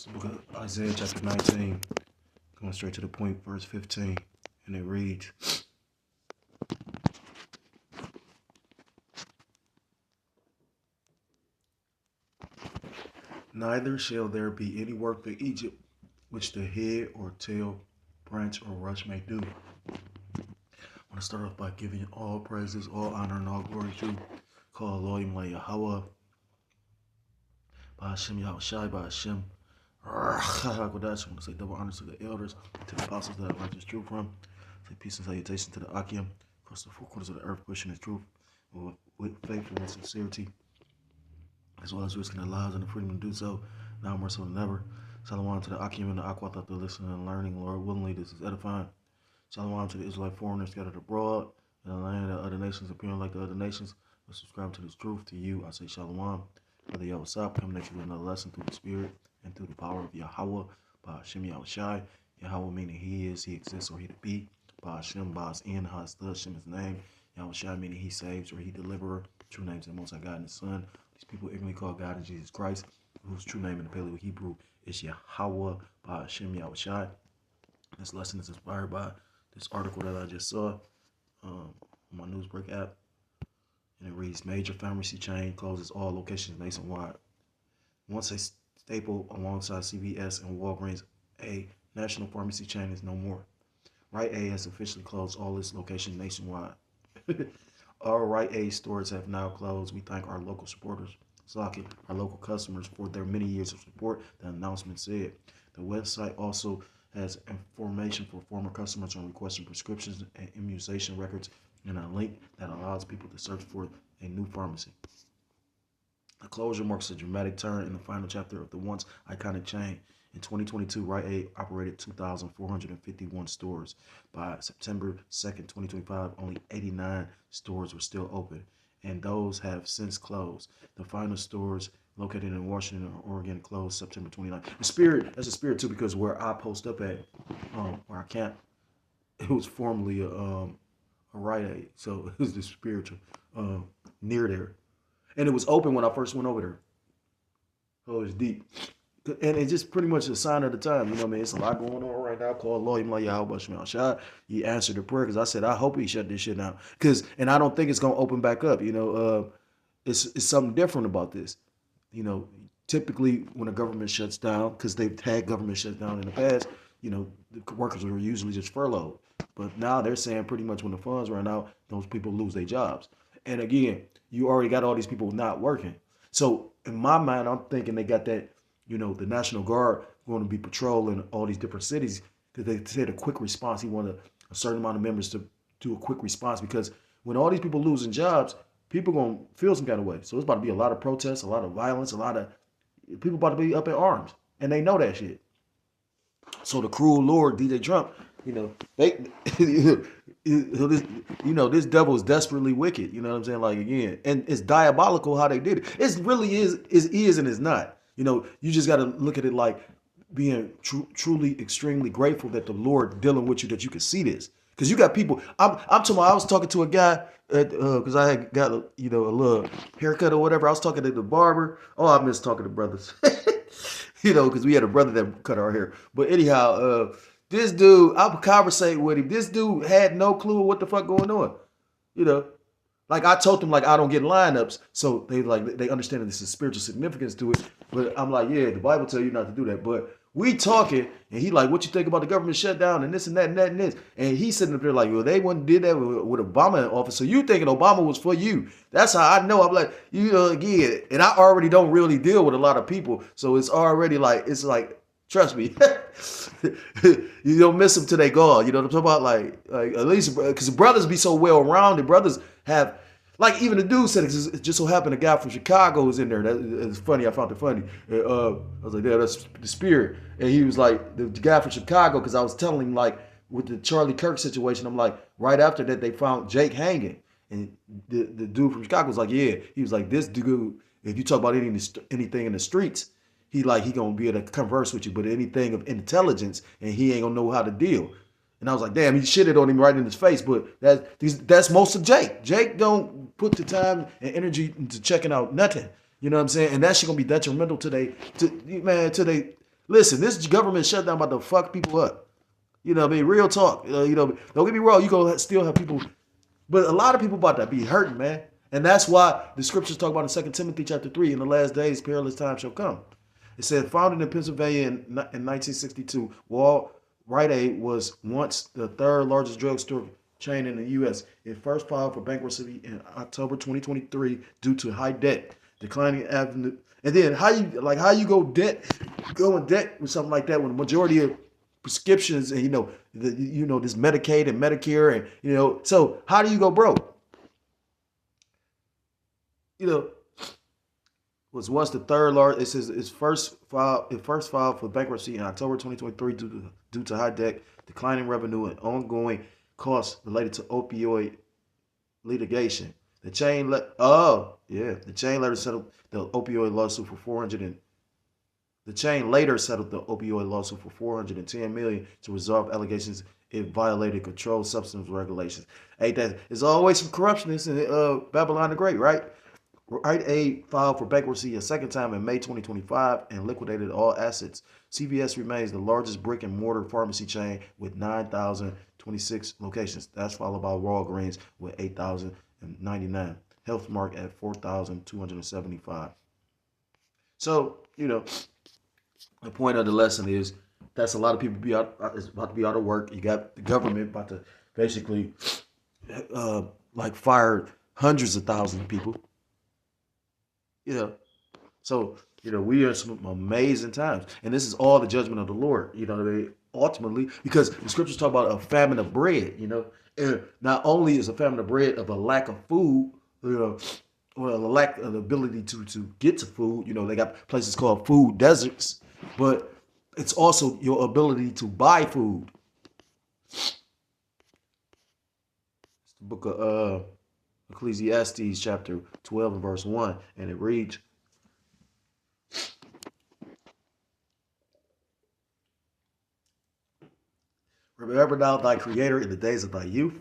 the book of Isaiah chapter 19, going straight to the point, verse 15, and it reads, "Neither shall there be any work for Egypt, which the head or tail, branch or rush may do." I want to start off by giving all praises, all honor, and all glory to Elohim Yahweh, by Hashem Yahushai, by Hashem Hakodash. I want to say double honors to the elders, to the apostles that I learned this truth from. Say peace and salutation to the Akim, across the four corners of the earth, pushing the truth with faithfulness and sincerity, as well as risking their lives and the freedom to do so, now more so than ever. Shalom to the Akim and the Aqua, thought they're listening and learning. Lord, willingly, this is edifying. Shalom to the Israelite foreigners scattered abroad in the land of other nations, appearing like the other nations, but subscribe to this truth. To you, I say Shalom. Brother Yahweh, coming next with another lesson through the Spirit and through the power of Yahweh, by Hashem Yahushai. Yahweh meaning He is, He exists, or He to be. By Hashem, by His in, Hashem His name. Yahushai meaning He saves, or He deliverer. True names of the Most High God and His Son. These people ignorantly call God in Jesus Christ, whose true name in the Paleo Hebrew is Yahweh, by Hashem Yahushai. This lesson is inspired by this article that I just saw on my Newsbreak app. And it reads, major pharmacy chain closes all locations nationwide. Once a staple alongside CVS and Walgreens, a national pharmacy chain is no more. Rite Aid has officially closed all its locations nationwide. All Rite Aid stores have now closed. We thank our local supporters, our local customers, for their many years of support, the announcement said. The website also has information for former customers on requesting prescriptions and immunization records, and a link that allows people to search for a new pharmacy. The closure marks a dramatic turn in the final chapter of the once iconic chain. In 2022, Rite Aid operated 2,451 stores. By September 2nd, 2025, only 89 stores were still open, and those have since closed. The final stores located in Washington and Oregon closed September 29th. The Spirit, that's a Spirit too, because where I post up at, where I camp, it was formerly a Rite Aid, so it was the spiritual near there, and it was open when I first went over there. Oh, it's deep, and it's just pretty much a sign of the time. You know what I mean? It's a lot going on right now. Call Elohim Yahweh. He answered the prayer, because I said I hope he shut this shit down, and I don't think it's gonna open back up. You know, it's something different about this. You know, typically when a government shuts down, because they've had government shut down in the past, you know, the workers are usually just furloughed. But now they're saying pretty much when the funds run out, those people lose their jobs. And again, you already got all these people not working. So in my mind, I'm thinking they got that, you know, the National Guard going to be patrolling all these different cities, because they said a quick response. He wanted a certain amount of members to do a quick response, because when all these people losing jobs, people going to feel some kind of way. So it's about to be a lot of protests, a lot of violence, a lot of people about to be up in arms. And they know that shit. So the cruel Lord, DJ Trump, you know, this devil is desperately wicked. You know what I'm saying? Like, again, and it's diabolical how they did it. It really is and it's not. You know, you just got to look at it like being truly, extremely grateful that the Lord dealing with you, that you can see this. Because you got people, I was talking to a guy, because I had got, a little haircut or whatever. I was talking to the barber. Oh, I miss talking to brothers. You know, because we had a brother that cut our hair. But anyhow, this dude, I would conversate with him. This dude had no clue what the fuck going on. You know, like I told them, like, I don't get lineups, so they understand that there's a spiritual significance to it. But I'm like, yeah, the Bible tell you not to do that. But we talking, and he like, what you think about the government shutdown and this and that and that and this? And he's sitting up there like, well, they wouldn't did that with Obama in office. So you thinking Obama was for you? That's how I know. I'm like, you know, again, and I already don't really deal with a lot of people, so it's already like, it's like, trust me, you don't miss them till they gone. You know what I'm talking about? Like at least because brothers be so well rounded. Brothers have. Like, even the dude said, it just so happened a guy from Chicago was in there. It's funny. I found it funny. I was like, yeah, that's the Spirit. And he was like, the guy from Chicago, because I was telling him, like, with the Charlie Kirk situation, I'm like, right after that, they found Jake hanging. And the dude from Chicago was like, yeah. He was like, this dude, if you talk about anything in the streets, he gonna be able to converse with you. But anything of intelligence, and he ain't gonna know how to deal. And I was like, damn, he shitted on him right in his face. But that's most of Jake. Jake don't put the time and energy into checking out nothing. You know what I'm saying? And that shit gonna be detrimental to they Listen, this government shutdown about to fuck people up. You know what I mean? Real talk. You know, don't get me wrong. You gonna still have people, but a lot of people about to be hurting, man. And that's why the scriptures talk about in 2 Timothy chapter 3, in the last days, perilous times shall come. It said, founded in Pennsylvania in 1962, Rite Aid was once the third largest drugstore chain in the U.S. It first filed for bankruptcy in October 2023 due to high debt, declining avenue. And then how you go in debt with something like that when the majority of prescriptions and this Medicaid and Medicare and so how do you go broke? Was once the third largest. It says it first filed for bankruptcy in October 2023 due to high debt, declining revenue, and ongoing costs related to opioid litigation. The chain later settled the opioid lawsuit for The chain later settled the opioid lawsuit for $410 million to resolve allegations it violated controlled substance regulations. Hey, that is always some corruptionists in Babylon the Great, right? Rite Aid filed for bankruptcy a second time in May 2025 and liquidated all assets. CVS remains the largest brick and mortar pharmacy chain with 9,026 locations. That's followed by Walgreens with 8,099. Healthmark at 4,275. So, the point of the lesson is that's a lot of people is about to be out of work. You got the government about to basically fire hundreds of thousands of people. So we are in some amazing times, and this is all the judgment of the Lord. Ultimately, because the scriptures talk about a famine of bread. And not only is a famine of bread of a lack of food, or a lack of the ability to get to food. They got places called food deserts, but it's also your ability to buy food. It's the book of Ecclesiastes chapter 12 and verse 1, and it reads, remember now thy creator in the days of thy youth,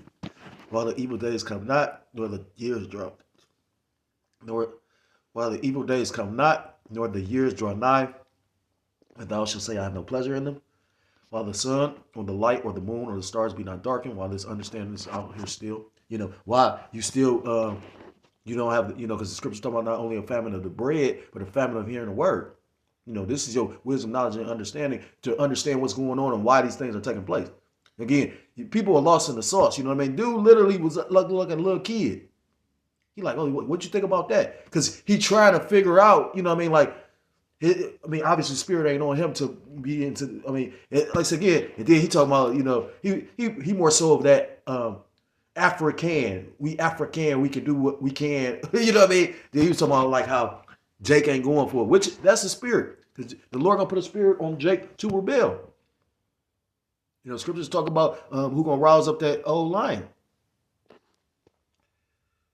while the evil days come not, nor the years draw nigh, and thou shalt say, I have no pleasure in them. While the sun, or the light, or the moon, or the stars be not darkened, while this understanding is out here still. Why you still you don't have because the scriptures talk about not only a famine of the bread, but a famine of hearing the word. This is your wisdom, knowledge, and understanding to understand what's going on and why these things are taking place. Again, people are lost in the sauce. Dude literally was like a little kid. He like, oh, what you think about that? Because he trying to figure out, obviously spirit ain't on him to be into. Again, and then he talking about, he more so of that African. We African, we can do what we can. Then he was talking about like how Jake ain't going for it, which that's the spirit. Because the Lord gonna put a spirit on Jake to rebel. Scriptures talk about who gonna rouse up that old lion.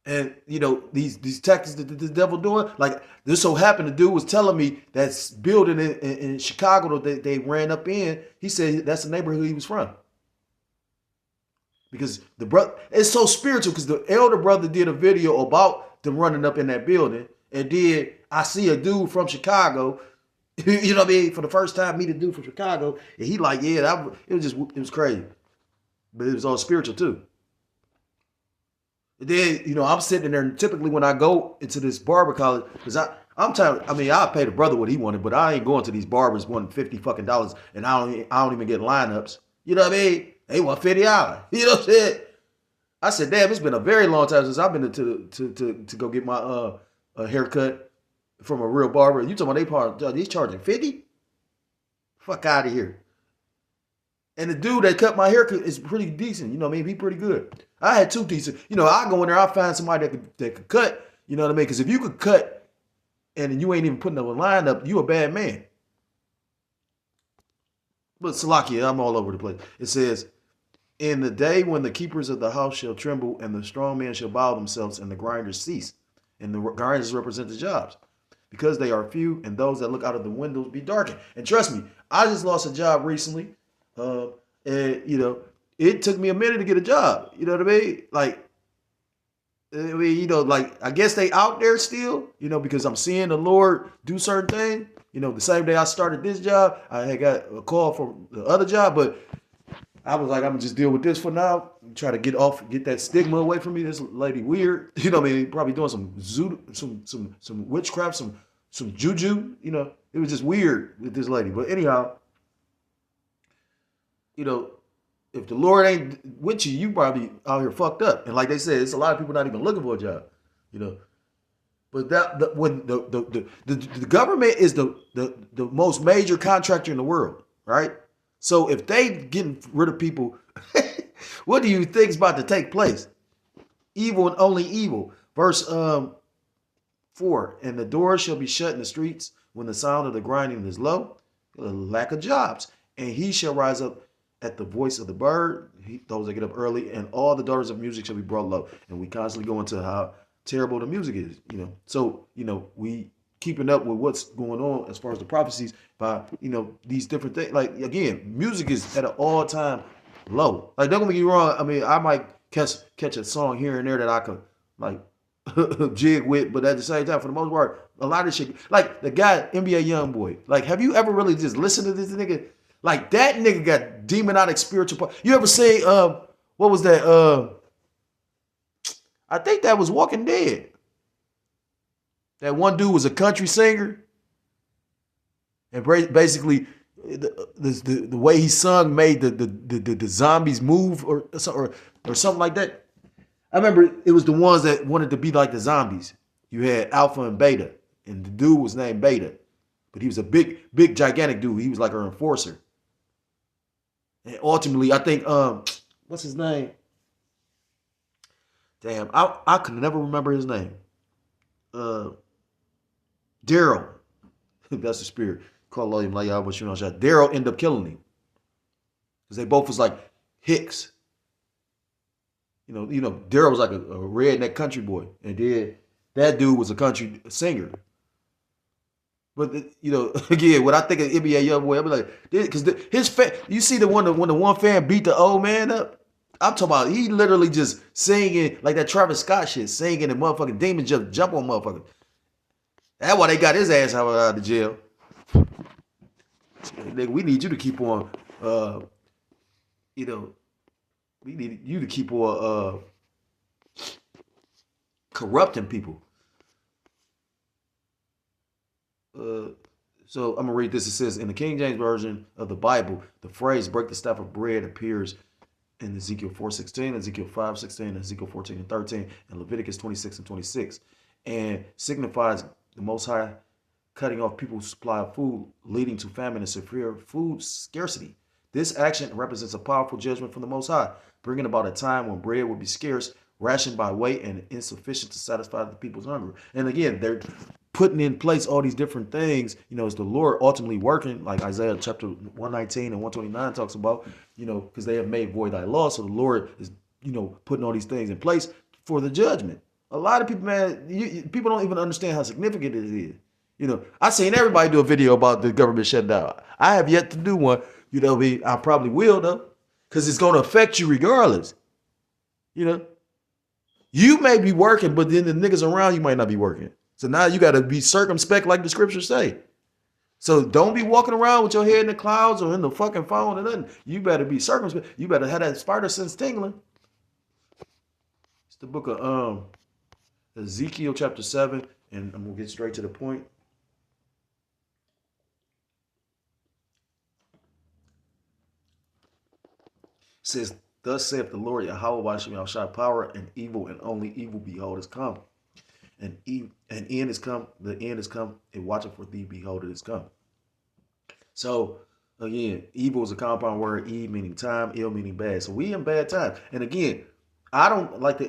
And these tactics that the devil doing, like this so happened the dude was telling me that's building in Chicago that they ran up in. He said that's the neighborhood he was from. Because the brother, it's so spiritual because the elder brother did a video about them running up in that building, and then I see a dude from Chicago, for the first time meet a dude from Chicago, and he like, yeah, it was crazy, but it was all spiritual too. And then, I'm sitting there, and typically when I go into this barber college, because I'm tired. I paid the brother what he wanted, but I ain't going to these barbers wanting $50 and I don't even get lineups. You know what I mean? They want $50. You know what I'm saying? I said, damn, it's been a very long time since I've been to go get my a haircut from a real barber. You talking about they charging $50? Fuck out of here. And the dude that cut my hair is pretty decent. He pretty good. I had two decent. I go in there, I find somebody that could cut. You know what I mean? Because if you could cut and you ain't even putting up a line up, you a bad man. But Salakia, I'm all over the place. It says, in the day when the keepers of the house shall tremble, and the strong men shall bow themselves, and the grinders cease. And the grinders represent the jobs. Because they are few, and those that look out of the windows be darkened. And trust me, I just lost a job recently. And it took me a minute to get a job. You know what I mean? Like, I mean, like, I guess they out there still, because I'm seeing the Lord do certain things. The same day I started this job, I had got a call from the other job, but I was like, I'm gonna just deal with this for now. Try to get that stigma away from me. This lady weird, what I mean? Probably doing some some witchcraft, some juju. It was just weird with this lady. But anyhow, if the Lord ain't with you, you probably out here fucked up. And like they said, it's a lot of people not even looking for a job. But when the government is the most major contractor in the world, right? So if they getting rid of people, what do you think is about to take place? Evil and only evil. Verse 4, and the doors shall be shut in the streets when the sound of the grinding is low, lack of jobs. And he shall rise up at the voice of the bird, those that get up early, and all the daughters of music shall be brought low. And we constantly go into how terrible the music is, So, we keeping up with what's going on as far as the prophecies by, these different things. Like, again, music is at an all-time low. Like, don't get me wrong. I mean, I might catch a song here and there that I could, like, jig with, but at the same time, for the most part, a lot of shit. Like, the guy, NBA Youngboy. Like, have you ever really just listened to this nigga? Like, that nigga got demonic spiritual power. You ever say, what was that? I think that was Walking Dead. That one dude was a country singer. And basically, the way he sung made the zombies move or something like that. I remember it was the ones that wanted to be like the zombies. You had Alpha and Beta. And the dude was named Beta. But he was a big, gigantic dude. He was like her enforcer. And ultimately, I think, what's his name? Damn, I could never remember his name. Daryl. That's the spirit. Call William like y'all, but shot. Daryl ended up killing him. Because they both was like Hicks. Daryl was like a redneck country boy. And then that dude was a country singer. But again, when I think of NBA Youngboy, I be like, because his fan, you see when the one fan beat the old man up. I'm talking about he literally just singing like that Travis Scott shit, singing and motherfucking demons just jump on motherfuckers. That's why they got his ass out of the jail. Nigga, we need you to keep on, we need you to keep on corrupting people. So I'm gonna read this. It says in the King James Version of the Bible, the phrase "break the staff of bread" appears in Ezekiel 4:16, Ezekiel 5:16, Ezekiel 14:13, and Leviticus 26:26, and signifies the Most High cutting off people's supply of food, leading to famine and severe food scarcity. This action represents a powerful judgment from the Most High, bringing about a time when bread would be scarce, rationed by weight, and insufficient to satisfy the people's hunger. And again, they're putting in place all these different things, is the Lord ultimately working, like Isaiah chapter 119 and 129 talks about, because they have made void thy law. So the Lord is, putting all these things in place for the judgment. A lot of people, man, people don't even understand how significant it is. I seen everybody do a video about the government shutdown. I have yet to do one. I probably will though, because it's going to affect you regardless. You may be working, but then the niggas around you might not be working. So now you got to be circumspect like the scriptures say. So don't be walking around with your head in the clouds or in the fucking phone or nothing. You better be circumspect. You better have that spider sense tingling. It's the book of Ezekiel chapter 7, and I'm going to get straight to the point. It says, thus saith the Lord Yahweh shall power and evil, and only evil behold is come. And end is come, the end is come, and watching for thee, behold, it is come. So again, evil is a compound word, eve meaning time, ill meaning bad. So we in bad times. And again, I don't, like the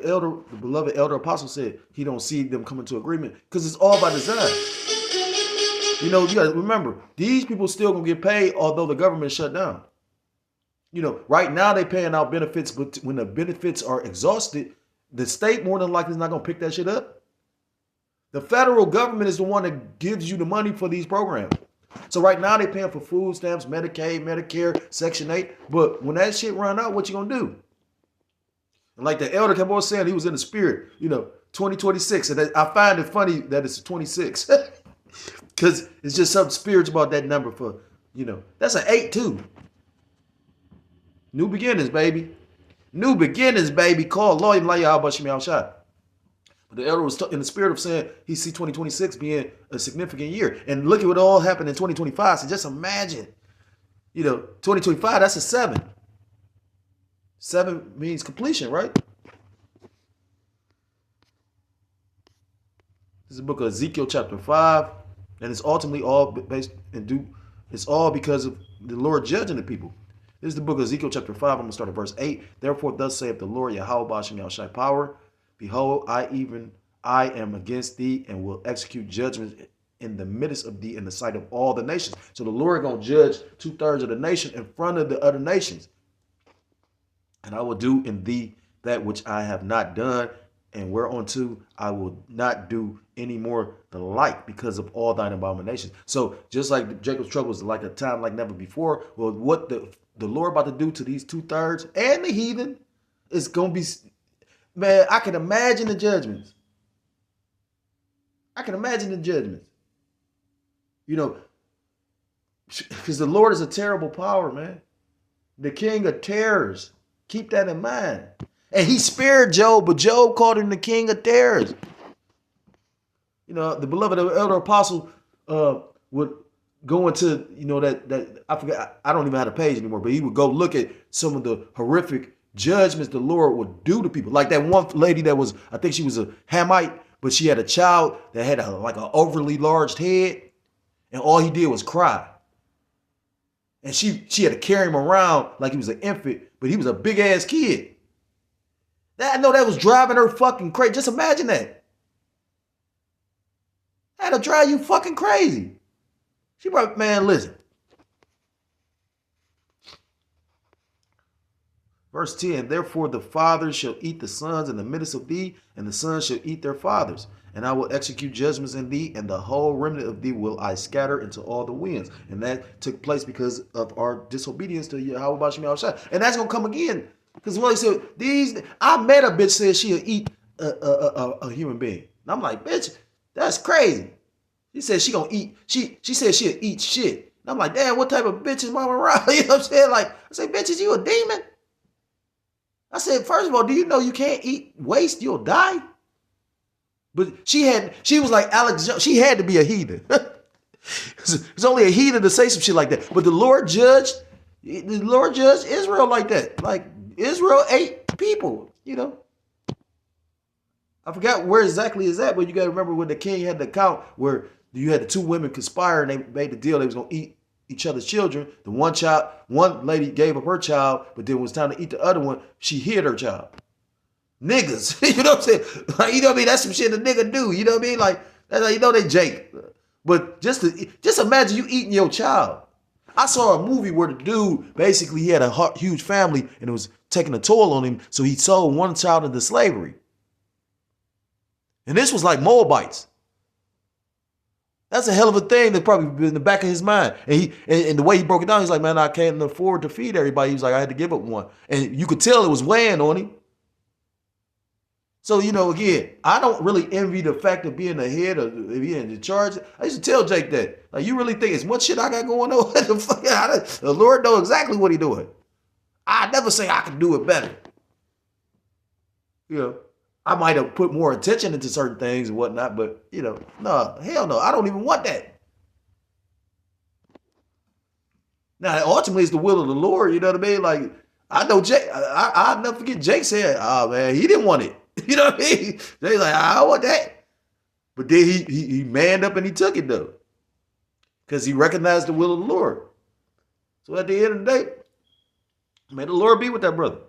beloved elder apostle said, he don't see them coming to agreement because it's all by design. You got to remember, these people still gonna get paid although the government shut down. Right now they paying out benefits, but when the benefits are exhausted, the state more than likely is not gonna pick that shit up. The federal government is the one that gives you the money for these programs. So right now they're paying for food stamps, Medicaid, Medicare, Section 8. But when that shit run out, what you gonna do? And like the elder kept on saying, he was in the spirit, 2026. And I find it funny that it's 26. Because it's just something spiritual about that number for, that's an 8 too. New beginnings, baby. New beginnings, baby. Call Lord Yahweh Shem Yahushua. But the elder was in the spirit of saying he see 2026 being a significant year. And look at what all happened in 2025. So just imagine, 2025, that's a 7. 7 means completion, right? This is the book of Ezekiel chapter 5. And it's ultimately all based and it's all because of the Lord judging the people. This is the book of Ezekiel chapter 5. I'm going to start at verse 8. Therefore, thus saith the Lord Yahweh Shem Yahushua power. Behold, I am against thee and will execute judgment in the midst of thee in the sight of all the nations. So the Lord going to judge 2/3 of the nation in front of the other nations. And I will do in thee that which I have not done, and whereunto I will not do any more the like because of all thine abominations. So just like Jacob's trouble was like a time like never before, well, what the Lord about to do to these 2/3 and the heathen is going to be, man, I can imagine the judgments. Because the Lord is a terrible power, man. The king of terrors. Keep that in mind. And he spared Job, but Job called him the king of terrors. The beloved elder apostle would go into, that I forgot, I don't even have the page anymore, but he would go look at some of the horrific judgments the Lord would do to people. Like that one lady that was, I think she was a Hamite, but she had a child that had like an overly large head, and all he did was cry. And she had to carry him around like he was an infant, but he was a big ass kid. I know that was driving her fucking crazy. Just imagine that. That'll drive you fucking crazy. She probably, man, listen. Verse 10, therefore the fathers shall eat the sons in the midst of thee, and the sons shall eat their fathers. And I will execute judgments in thee, and the whole remnant of thee will I scatter into all the winds. And that took place because of our disobedience to Yahweh Shem Yahushua. And that's going to come again. Because when he said, I met a bitch said she'll eat a human being. And I'm like, bitch, that's crazy. She said she gonna eat, she said she'll eat shit. And I'm like, damn, what type of bitch is mama around? You know what I'm saying? Like, I said, bitch, is you a demon? I said, first of all, do you know you can't eat waste? You'll die. But she was like Alex Jones. She had to be a heathen. It's only a heathen to say some shit like that. But the Lord judged Israel like that. Like Israel ate people, I forgot where exactly is that, but you got to remember when the king had the account where you had the 2 women conspire and they made the deal they was going to eat each other's children. The one lady gave up her child, but then when it was time to eat the other one, she hid her child. Niggas, you know what I'm saying? Like, you know what I mean? That's some shit a nigga do. You know what I mean? Like, that's how they Jake. But just imagine you eating your child. I saw a movie where the dude basically he had a huge family and it was taking a toll on him, so he sold one child into slavery. And this was like Moabites. That's a hell of a thing that's probably been in the back of his mind. And the way he broke it down, he's like, man, I can't afford to feed everybody. He was like, I had to give up one. And you could tell it was weighing on him. So, again, I don't really envy the fact of being the head or being in charge. I used to tell Jake that. Like, you really think it's much shit I got going on? The Lord knows exactly what he's doing. I never say I can do it better. I might have put more attention into certain things and whatnot, but, no, hell no. I don't even want that. Now, ultimately, it's the will of the Lord, you know what I mean? Like, I know Jake, I'll never forget Jake said, oh, man, he didn't want it. You know what I mean? They're like, I don't want that. But then he manned up and he took it, though. Because he recognized the will of the Lord. So at the end of the day, may the Lord be with that brother.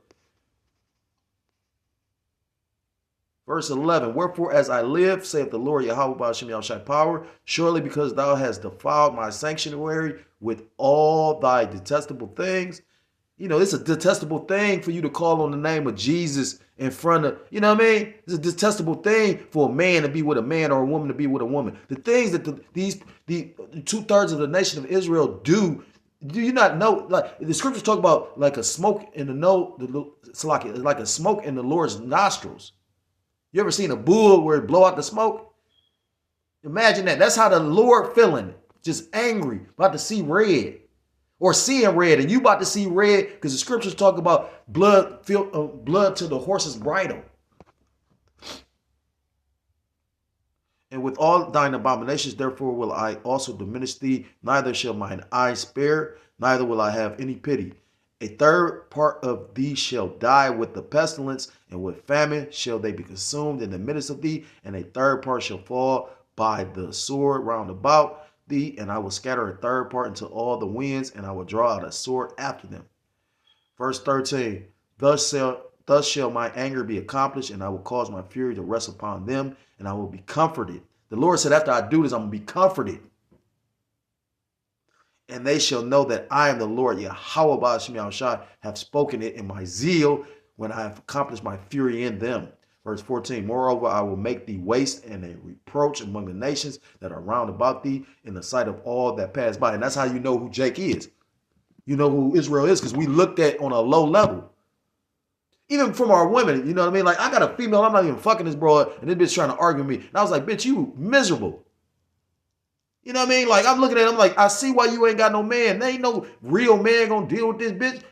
Verse 11, wherefore as I live, saith the Lord Yahweh Shem Yahushua power, surely because thou hast defiled my sanctuary with all thy detestable things. It's a detestable thing for you to call on the name of Jesus in front of, you know what I mean? It's a detestable thing for a man to be with a man or a woman to be with a woman. The things that the 2/3 of the nation of Israel do, Do you not know? Like the scriptures talk about like a smoke in like a smoke in the Lord's nostrils. You ever seen a bull where it blow out the smoke? Imagine that. That's how the Lord feeling, just angry, about to see red, or seeing red, and you about to see red because the scriptures talk about blood to the horse's bridle. And with all thine abominations, therefore will I also diminish thee. Neither shall mine eyes spare, neither will I have any pity. A third part of thee shall die with the pestilence, and with famine shall they be consumed in the midst of thee. And a third part shall fall by the sword round about thee. And I will scatter a third part into all the winds, and I will draw out a sword after them. Verse 13, thus shall my anger be accomplished, and I will cause my fury to rest upon them, and I will be comforted. The Lord said, after I do this, I'm going to be comforted. And they shall know that I am the Lord, Yahweh Ba'ashem Yahushua, have spoken it in my zeal when I have accomplished my fury in them. Verse 14, moreover, I will make thee waste and a reproach among the nations that are round about thee in the sight of all that pass by. And that's how you know who Jake is. You know who Israel is, because we looked at on a low level. Even from our women, you know what I mean? Like, I got a female, I'm not even fucking this broad, and this bitch trying to argue with me. And I was like, bitch, you miserable. You know what I mean? Like, I'm looking at him like, I see why you ain't got no man. There ain't no real man gonna deal with this bitch.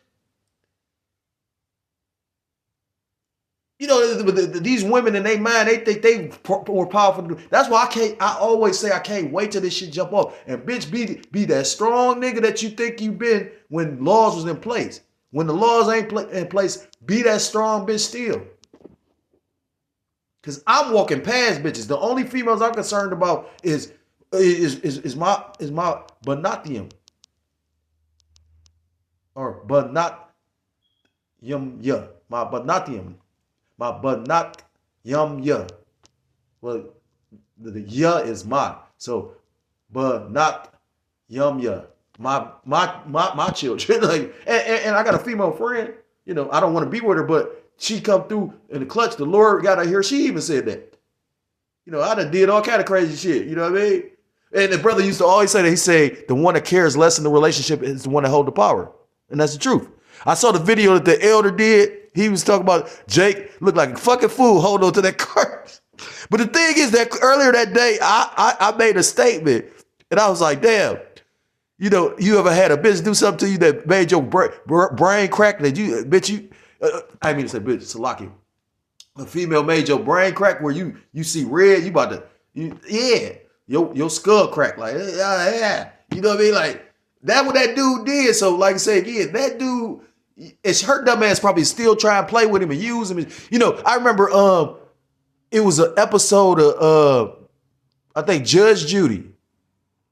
You know, these women in their mind, they think they more powerful. That's why I always say I can't wait till this shit jump off. And bitch, be that strong nigga that you think you been when laws was in place. When the laws ain't in place, be that strong bitch still. Because I'm walking past bitches. The only females I'm concerned about is my Banatium. Or Banat Yum Ya. My Banatium. My Banat Yum Ya. Well, the Ya is my. So Banat Yum Ya. My children. Like, and I got a female friend, you know, I don't want to be with her, but she come through in the clutch. The Lord got her here. She even said that. You know, I done did all kind of crazy shit. You know what I mean? And the brother used to always say that. He said, the one that cares less in the relationship is the one that hold the power. And that's the truth. I saw the video that the elder did. He was talking about Jake looked like a fucking fool holding on to that cart. But the thing is that earlier that day, I made a statement. And I was like, damn. You know, you ever had a bitch do something to you that made your brain crack? That you, bitch, I mean to say, bitch, Salaki. A female made your brain crack where you see red, you about to, yeah, your skull crack, like, yeah. You know what I mean? Like, that what that dude did. So, like I say again, that dude, it's her dumb ass probably still try and play with him and use him. You know, I remember it was an episode of, I think, Judge Judy.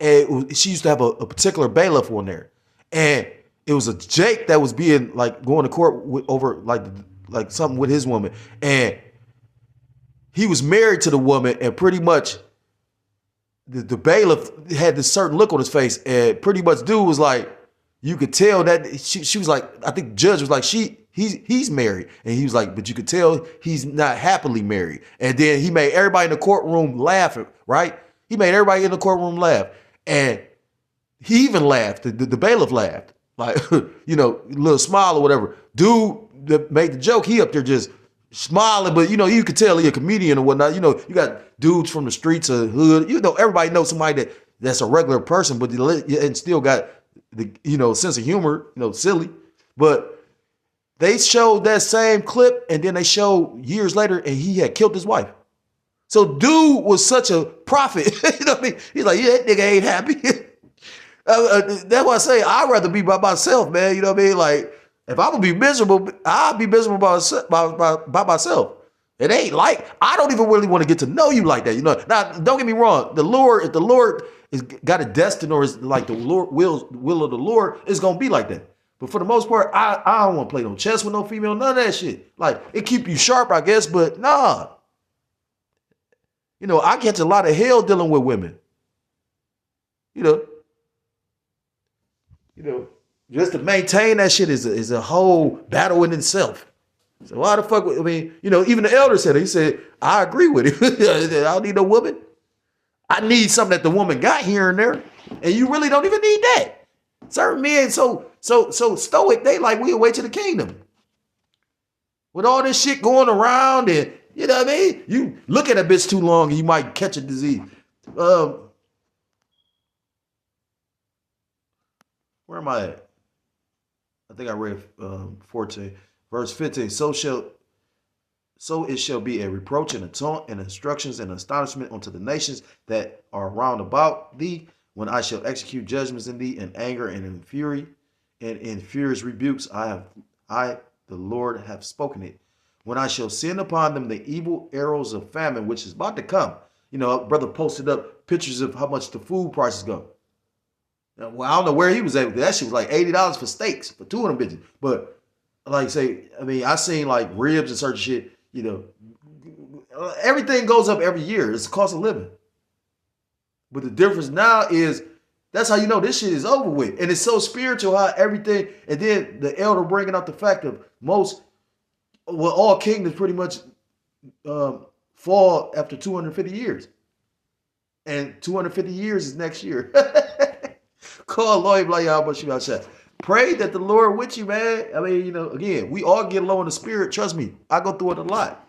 And she used to have a particular bailiff on there, and it was a Jake that was being like going to court over like something with his woman, and he was married to the woman, and pretty much the bailiff had this certain look on his face, and pretty much dude was like, you could tell that she was like, I think the judge was like, he's married, and he was like, but you could tell he's not happily married, and then he made everybody in the courtroom laugh, right? He made everybody in the courtroom laugh. And he even laughed. The bailiff laughed, like, you know, a little smile or whatever. Dude that made the joke, he up there just smiling, but you know, you could tell he a comedian or whatnot. You know, you got dudes from the streets of hood. You know, everybody knows somebody that's a regular person, but and still got the, you know, sense of humor. You know, silly. But they showed that same clip, and then they showed years later, and he had killed his wife. So dude was such a prophet. You know what I mean? He's like, yeah, that nigga ain't happy. That's why I say I'd rather be by myself, man. You know what I mean? Like, if I'm gonna be miserable, I'll be miserable by myself. It ain't like, I don't even really want to get to know you like that. You know, now don't get me wrong. The Lord, if the Lord is got it destined, or is like the Lord will of the Lord, it's gonna be like that. But for the most part, I don't want to play no chess with no female, none of that shit. Like, it keep you sharp, I guess, but nah. You know, I catch a lot of hell dealing with women. You know, just to maintain that shit is a whole battle in itself. So why the fuck, I mean, you know, even the elder said it. He said, I agree with him. I don't need no woman. I need something that the woman got here and there. And you really don't even need that. Certain men so stoic, they like, we'll wait to the kingdom. With all this shit going around, and you know what I mean? You look at a bitch too long and you might catch a disease. Where am I at? I think I read 14. Verse 15. So it shall be a reproach and a taunt and instructions and astonishment unto the nations that are round about thee, when I shall execute judgments in thee in anger and in fury, and in furious rebukes. I, the Lord, have spoken it. When I shall send upon them the evil arrows of famine, which is about to come. You know, brother posted up pictures of how much the food prices go. Now, well, I don't know where he was at. That shit was like $80 for steaks for 2 of them bitches. But like say, I mean, I seen like ribs and certain shit. You know, everything goes up every year. It's the cost of living. But the difference now is that's how you know this shit is over with. And it's so spiritual how everything, and then the elder bringing out the fact of all kingdoms pretty much fall after 250 years. And 250 years is next year. Call Lloyd Blah y'all, but you outside. Pray that the Lord with you, man. I mean, you know, again, we all get low in the spirit. Trust me, I go through it a lot.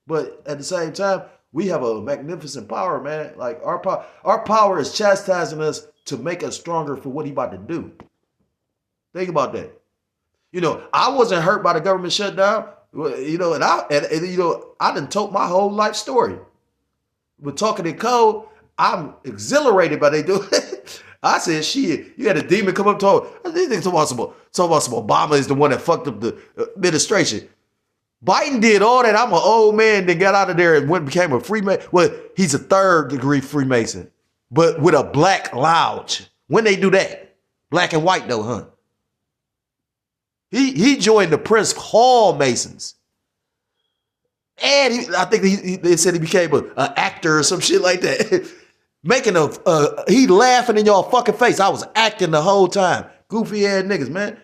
But at the same time, we have a magnificent power, man. Like our power is chastising us to make us stronger for what he about to do. Think about that. You know, I wasn't hurt by the government shutdown. You know, and you know, I done told my whole life story. But talking in code, I'm exhilarated by they do it. I said, shit, you had a demon come up to her. These niggas talking about some Obama is the one that fucked up the administration. Biden did all that. I'm an old man that got out of there and became a Freemason. Well, he's a 3rd degree Freemason, but with a black lodge. When they do that? Black and white though, huh? He joined the Prince Hall Masons. And I think they said he became an actor or some shit like that. Making he laughing in y'all fucking face. I was acting the whole time. Goofy ass niggas, man.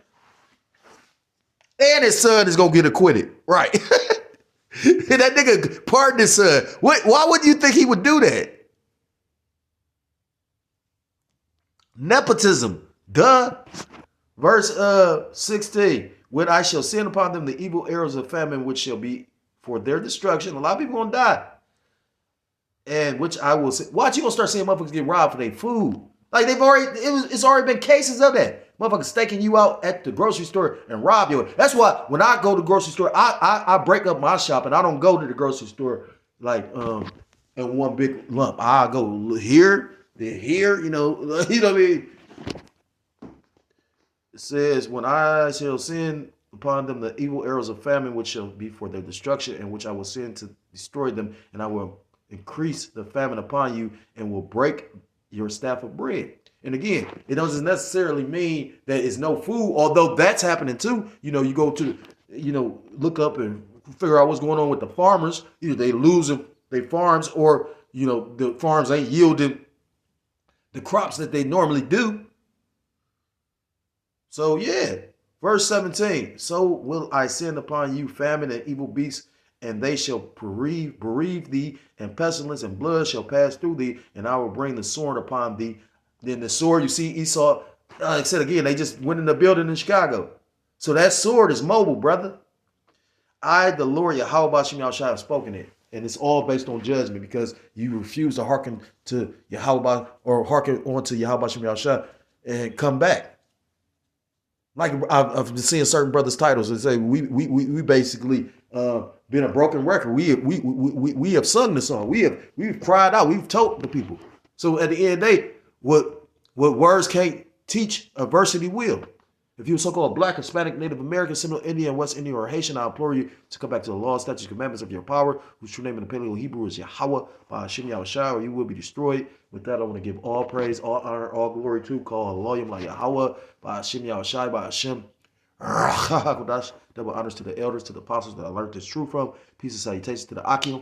And his son is gonna get acquitted. Right. And that nigga pardoned his son. Why would you think he would do that? Nepotism. Duh. Verse 16. When I shall send upon them the evil arrows of famine, which shall be for their destruction. A lot of people gonna die. And which I will say, watch, you gonna start seeing motherfuckers get robbed for their food. Like it's already been cases of that. Motherfuckers staking you out at the grocery store and rob you. That's why when I go to the grocery store, I break up my shop and I don't go to the grocery store like in one big lump. I go here, then here, you know what I mean? It says, when I shall send upon them the evil arrows of famine, which shall be for their destruction, and which I will send to destroy them, and I will increase the famine upon you and will break your staff of bread. And again, it doesn't necessarily mean that it's no food, although that's happening too. You know, you go to, look up and figure out what's going on with the farmers. Either they lose their farms or, the farms ain't yielding the crops that they normally do. So yeah, verse 17, so will I send upon you famine and evil beasts, and they shall bereave thee, and pestilence and blood shall pass through thee, and I will bring the sword upon thee. Then the sword, you see, Esau, like I said again, they just went in the building in Chicago. So that sword is mobile, brother. I, the Lord Yahweh Bashim Yahushua, have spoken it. And it's all based on judgment because you refuse to hearken to Yahweh or hearken on to Yahweh Bashim Yahushua and come back. Like I've been seeing certain brothers' titles and say we basically been a broken record. We have sung the song. We've cried out. We've told the people. So at the end of the day, what words can't teach, adversity will. If you're so-called Black, Hispanic, Native American, Seminole Indian, West Indian, or Haitian, I implore you to come back to the law, statutes, commandments of your power, whose true name in the Paleo Hebrew is Yahweh, by Hashem Yahushua, or you will be destroyed. With that, I want to give all praise, all honor, all glory to call Elohim like Yahweh, by Hashem Yahushua, by Hashem. Double honors to the elders, to the apostles that I learned this truth from. Peace and salutations to the Akim.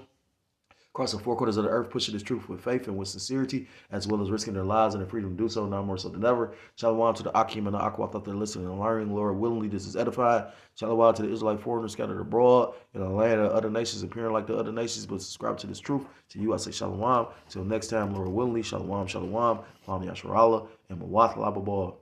Across the four corners of the earth, pushing this truth with faith and with sincerity, as well as risking their lives and their freedom to do so, now more so than ever. Shalom to the Akim and the Aqua, I thought they're listening and learning. Lord, willingly this is edified. Shalom to the Israelite foreigners scattered abroad in a land of other nations, appearing like the other nations, but subscribe to this truth. To you, I say shalom. Till next time, Lord, willingly, shalom, shalom. Kwame Yasharallah and Mawat Lababal.